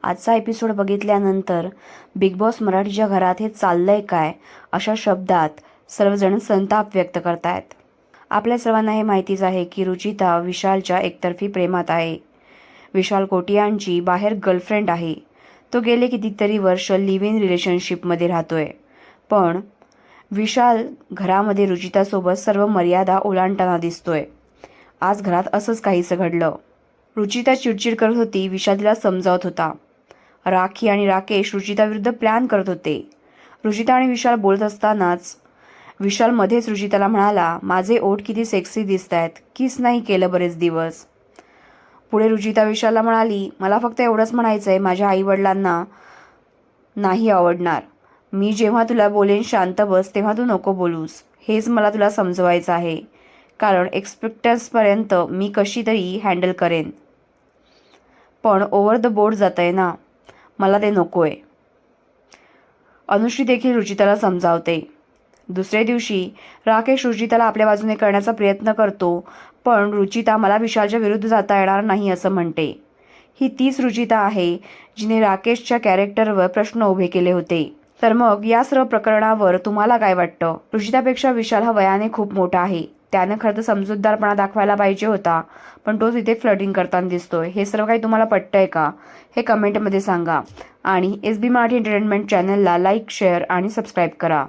आजचा एपिसोड बघितल्यानंतर big boss मराठीच्या घरात हे चाललंय काय अशा शब्दात सर्वजण संताप व्यक्त करतायत. आपल्या सर्वांना हे माहितीच आहे की रुचिता विशालच्या एकतर्फी प्रेमात आहे. विशाल कोटियांची बाहेर गर्लफ्रेंड आहे. तो गेले कितीतरी वर्ष लिव्ह इन रिलेशनशिपमध्ये राहतोय. पण विशाल घरामध्ये रुचितासोबत सर्व मर्यादा ओलांडताना दिसतोय. आज घरात असंच काहीसं घडलं. रुचिता चिडचिड करत होती. विशाल तिला समजावत होता. राखी आणि राकेश रुचिताविरुद्ध प्लॅन करत होते. रुचिता आणि विशाल बोलत असतानाच विशाल मध्येच रुचिताला म्हणाला, माझे ओठ किती सेक्सी दिसतायत, किस नाही केलं बरेच दिवस. पुढे रुचिता विशालला म्हणाली, मला फक्त एवढंच म्हणायचंय, माझ्या आईवडिलांना नाही आवडणार. मी जेव्हा तुला बोलेन शांत बस तेव्हा तू नको बोलूस. हेच मला तुला समजवायचं आहे. कारण एक्सपेक्टर्सपर्यंत मी कशी तरी हँडल करेन. पण ओव्हर द बोर्ड जातंय ना, मला ते नकोय. अनुश्री देखील रुचिताला समजावते. दुसऱ्या दिवशी राकेश रुचिताला आपल्या बाजूने करण्याचा प्रयत्न करतो. पण रुचिता मला विशालच्या विरुद्ध जाता येणार नाही असं म्हणते. ही तीच रुचिता आहे जिने राकेशच्या कॅरेक्टरवर प्रश्न उभे केले होते. तर मग या सर्व प्रकरणावर तुम्हाला काय वाटतं? रुचितापेक्षा विशाल हा वयाने खूप मोठा आहे. त्यानं खरं तर समजूतदारपणा दाखवायला पाहिजे होता, पण तो तिथे फ्लर्टिंग करताना दिसतोय. हे सर्व काही तुम्हाला पटतंय का? हे कमेंटमध्ये सांगा. आणि SB मराठी एंटरटेनमेंट चॅनलला लाईक, शेअर आणि सबस्क्राईब करा.